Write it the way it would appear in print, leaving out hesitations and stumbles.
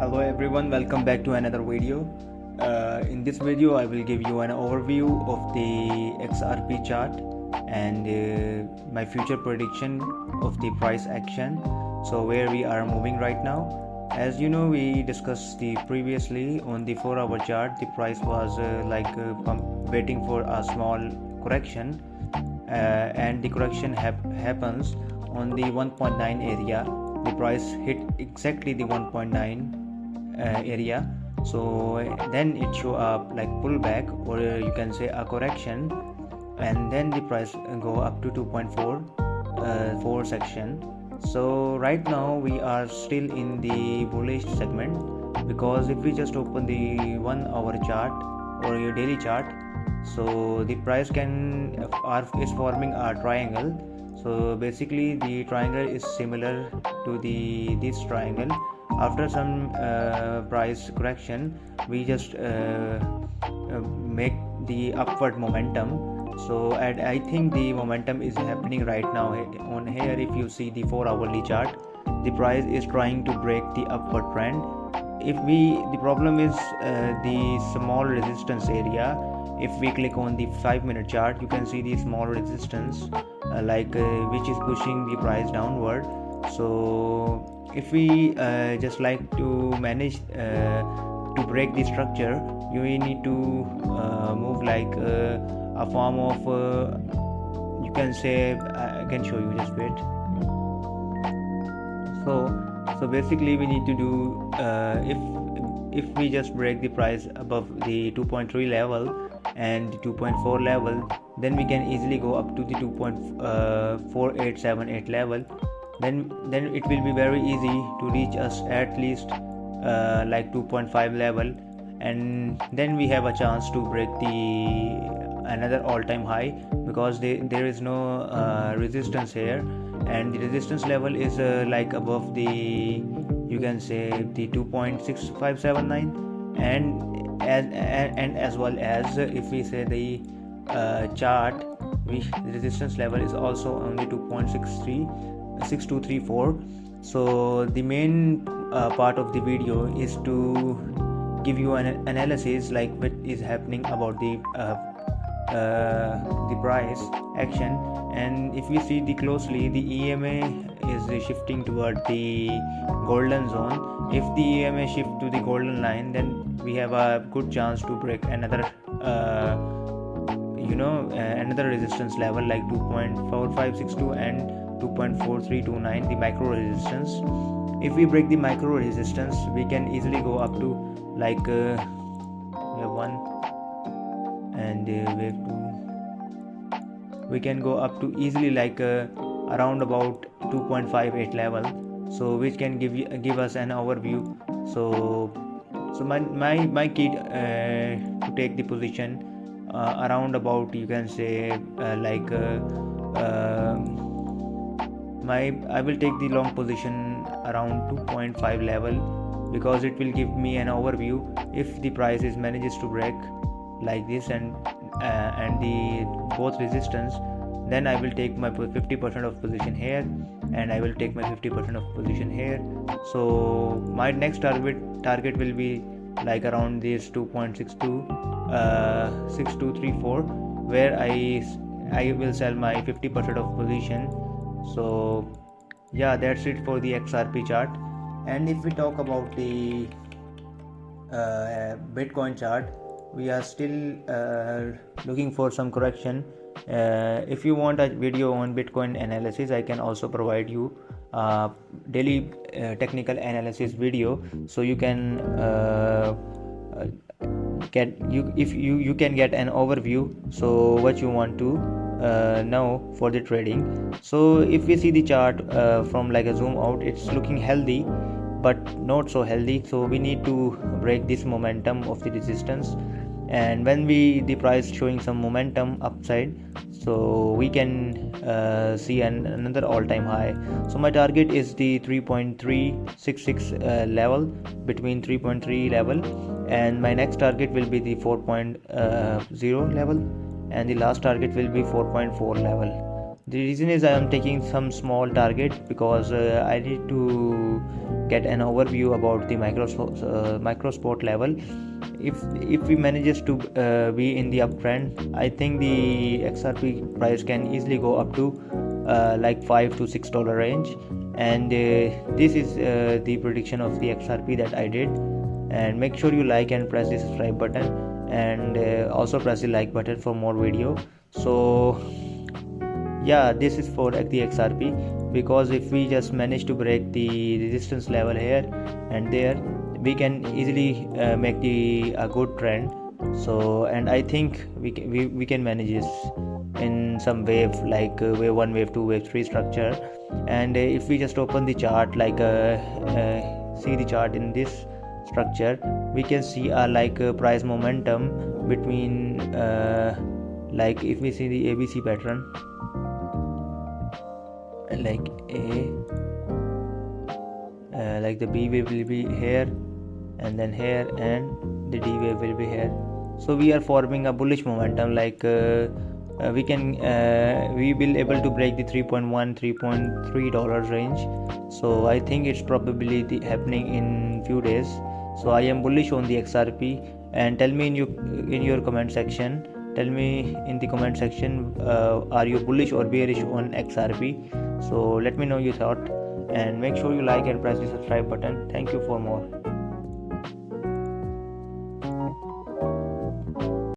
Hello everyone, welcome back to another video. In this video I will give you an overview of the XRP chart and my future prediction of the price action. So where we are moving right now. As you know, we discussed the previously on the 4-hour chart. The price was waiting for a small correction, and the correction happens on the 1.9 area. The price hit exactly the 1.9 area, so then it show up like pullback, or you can say a correction, and then the price go up to 2.4 section. So right now we are still in the bullish segment, because if we just open the 1-hour chart or your daily chart, so the price is forming a triangle. So basically the triangle is similar to this triangle. After some price correction, we just make the upward momentum. So and I think the momentum is happening right now on here. If you see the 4-hourly chart, the price is trying to break the upward trend. The problem is the small resistance area. If we click on the 5-minute chart, you can see the small resistance which is pushing the price downward. So if we just like to manage to break the structure, you need to move like a form of you can say, I can show you, just wait. So basically we need to do if we just break the price above the 2.3 level and the 2.4 level, then we can easily go up to the 2.4878 level. Then it will be very easy to reach us at least like 2.5 level, and then we have a chance to break another all-time high, because there is no resistance here, and the resistance level is like above the, you can say, the 2.6579, and as well as if we say the chart, the resistance level is also only 2.6234. So the main part of the video is to give you an analysis like what is happening about the price action. And if we see closely, the EMA is shifting toward the golden zone. If the EMA shift to the golden line, then we have a good chance to break another another resistance level like 2.4562 and 2.4329, the micro resistance. If we break the micro resistance, we can easily go up to like we have one, and we can go up to easily like around about 2.58 level, so which can give us an overview. So my key to take the position around about, you can say, I will take the long position around 2.5 level, because it will give me an overview. If the price manages to break like this and the both resistance, then I will take my 50% of position here, and I will take my 50% of position here. So my next target will be like around this 2.6234, where I will sell my 50% of position. So yeah, that's it for the XRP chart. And if we talk about the Bitcoin chart, we are still looking for some correction. If you want a video on Bitcoin analysis, I can also provide you daily technical analysis video, so you can you can get an overview, so what you want to know for the trading. So if we see the chart from like a zoom out, it's looking healthy but not so healthy, so we need to break this momentum of the resistance. And when the price showing some momentum upside, so we can see another all-time high. So my target is the 3.366 level, between 3.3 level, and my next target will be the 4.0 level, and the last target will be 4.4 level. The reason is I am taking some small target, because I need to get an overview about the micro spot level. If we manages to be in the uptrend, I think the XRP price can easily go up to like $5 to $6 range. And this is the prediction of the XRP that I did. And make sure you like and press the subscribe button, and also press the like button for more video. So yeah, this is for the XRP, because if we just manage to break the resistance level here and there, we can easily make a good trend. So, and I think we can manage this in some wave, like wave 1, wave 2, wave 3 structure. And if we just open the chart, like see the chart in this structure, we can see like price momentum between like if we see the ABC pattern, like like the B wave will be here, and then here, and the D wave will be here. So we are forming a bullish momentum, like we will able to break the $3.1 $3.3 range. So I think it's probably happening in few days. So I am bullish on the XRP. And tell me in your comment section, tell me in the comment section, are you bullish or bearish on XRP? So let me know your thought, and make sure you like and press the subscribe button. Thank you for more.